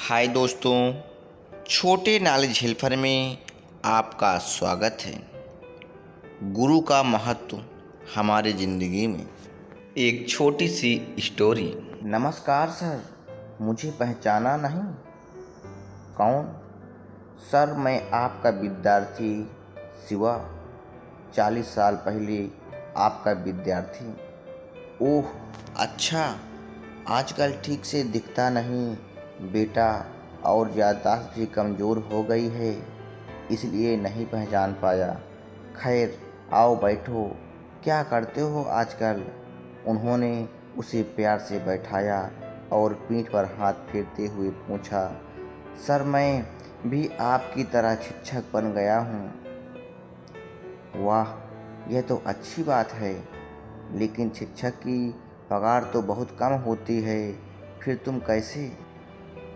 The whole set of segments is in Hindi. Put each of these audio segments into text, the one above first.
हाय दोस्तों, छोटे नॉलेज हेल्पर में आपका स्वागत है। गुरु का महत्व हमारी ज़िंदगी में। एक छोटी सी स्टोरी। नमस्कार सर, मुझे पहचाना नहीं? कौन? सर, मैं आपका विद्यार्थी शिवा, 40 साल पहले आपका विद्यार्थी। ओह अच्छा, आजकल ठीक से दिखता नहीं बेटा, और याददाश्त भी कमज़ोर हो गई है, इसलिए नहीं पहचान पाया। खैर आओ बैठो, क्या करते हो आजकल? उन्होंने उसे प्यार से बैठाया और पीठ पर हाथ फेरते हुए पूछा। सर, मैं भी आपकी तरह शिक्षक बन गया हूँ। वाह, यह तो अच्छी बात है, लेकिन शिक्षक की पगार तो बहुत कम होती है, फिर तुम कैसे?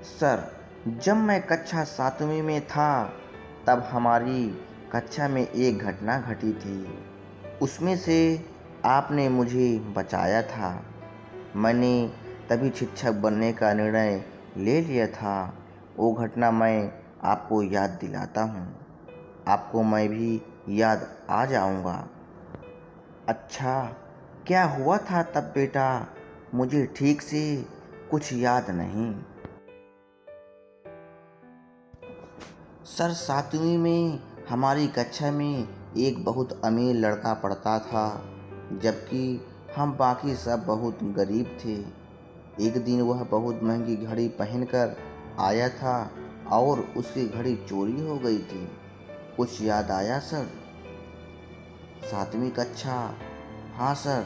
सर, जब मैं कक्षा 7वीं में था तब हमारी कक्षा में एक घटना घटी थी। उसमें से आपने मुझे बचाया था। मैंने तभी शिक्षक बनने का निर्णय ले लिया था। वो घटना मैं आपको याद दिलाता हूँ, आपको मैं भी याद आ जाऊँगा। अच्छा, क्या हुआ था तब बेटा? मुझे ठीक से कुछ याद नहीं। सर, 7वीं में हमारी कक्षा में एक बहुत अमीर लड़का पढ़ता था, जबकि हम बाकी सब बहुत गरीब थे। एक दिन वह बहुत महंगी घड़ी पहनकर आया था और उसकी घड़ी चोरी हो गई थी। कुछ याद आया सर? 7वीं कक्षा? हाँ सर,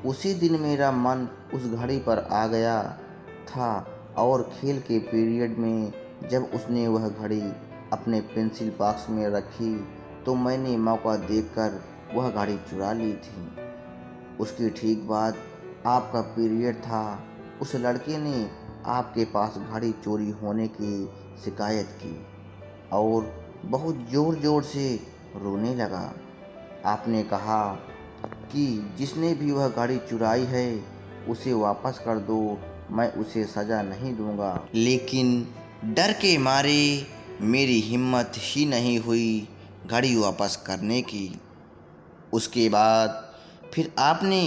उसी दिन मेरा मन उस घड़ी पर आ गया था और खेल के पीरियड में जब उसने वह घड़ी अपने पेंसिल बॉक्स में रखी तो मैंने मौका देखकर वह घड़ी चुरा ली थी। उसके ठीक बाद आपका पीरियड था। उस लड़के ने आपके पास घड़ी चोरी होने की शिकायत की और बहुत ज़ोर ज़ोर से रोने लगा। आपने कहा कि जिसने भी वह घड़ी चुराई है उसे वापस कर दो, मैं उसे सज़ा नहीं दूंगा। लेकिन डर के मारे मेरी हिम्मत ही नहीं हुई घड़ी वापस करने की। उसके बाद फिर आपने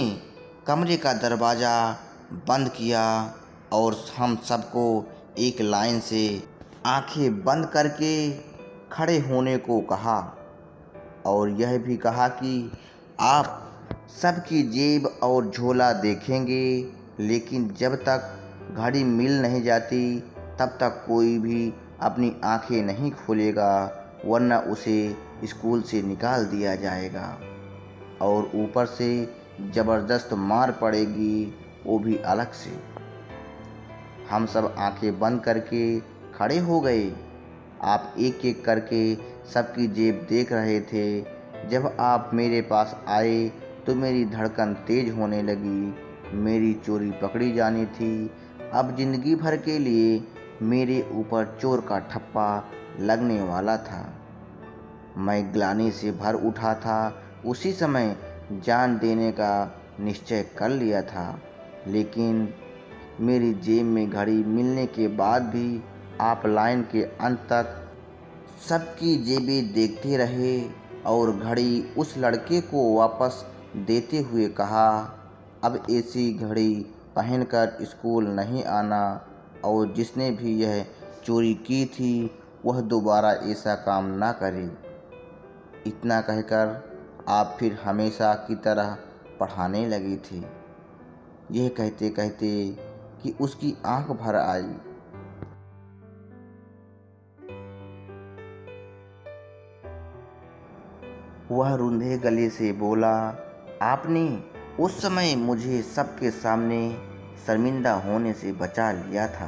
कमरे का दरवाज़ा बंद किया और हम सबको एक लाइन से आंखें बंद करके खड़े होने को कहा और यह भी कहा कि आप सबकी जेब और झोला देखेंगे, लेकिन जब तक घड़ी मिल नहीं जाती तब तक कोई भी अपनी आंखें नहीं खोलेगा, वरना उसे स्कूल से निकाल दिया जाएगा और ऊपर से ज़बरदस्त मार पड़ेगी, वो भी अलग से। हम सब आंखें बंद करके खड़े हो गए। आप एक एक करके सबकी जेब देख रहे थे। जब आप मेरे पास आए तो मेरी धड़कन तेज होने लगी। मेरी चोरी पकड़ी जानी थी। अब जिंदगी भर के लिए मेरे ऊपर चोर का ठप्पा लगने वाला था। मैं ग्लानि से भर उठा था। उसी समय जान देने का निश्चय कर लिया था, लेकिन मेरी जेब में घड़ी मिलने के बाद भी आप लाइन के अंत तक सबकी जेबें देखते रहे और घड़ी उस लड़के को वापस देते हुए कहा, अब ऐसी घड़ी पहनकर स्कूल नहीं आना और जिसने भी यह चोरी की थी वह दोबारा ऐसा काम ना करे। इतना कहकर आप फिर हमेशा की तरह पढ़ाने लगी थी। यह कहते कहते कि उसकी आंख भर आई। वह रूंधे गले से बोला, आपने उस समय मुझे सबके सामने शर्मिंदा होने से बचा लिया था।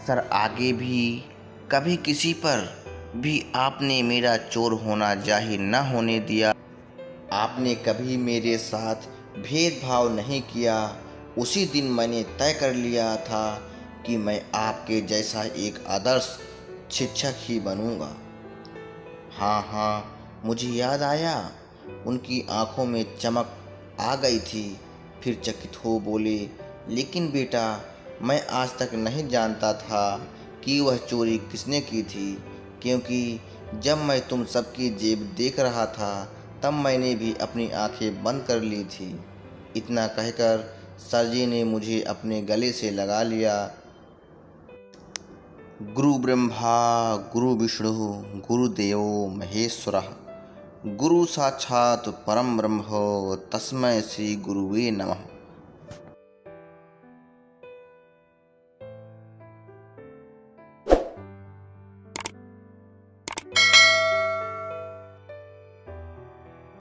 सर, आगे भी कभी किसी पर भी आपने मेरा चोर होना जाहिर न होने दिया। आपने कभी मेरे साथ भेदभाव नहीं किया। उसी दिन मैंने तय कर लिया था कि मैं आपके जैसा एक आदर्श शिक्षक ही बनूंगा। हाँ हाँ, मुझे याद आया। उनकी आंखों में चमक आ गई थी। फिर चकित हो बोले, लेकिन बेटा, मैं आज तक नहीं जानता था कि वह चोरी किसने की थी, क्योंकि जब मैं तुम सबकी जेब देख रहा था तब मैंने भी अपनी आंखें बंद कर ली थी। इतना कहकर सरजी ने मुझे अपने गले से लगा लिया। गुरु ब्रह्मा गुरु विष्णु गुरुदेवो महेश्वरः, गुरु साक्षात् परम ब्रह्म तस्मै श्री गुरुवे नमः।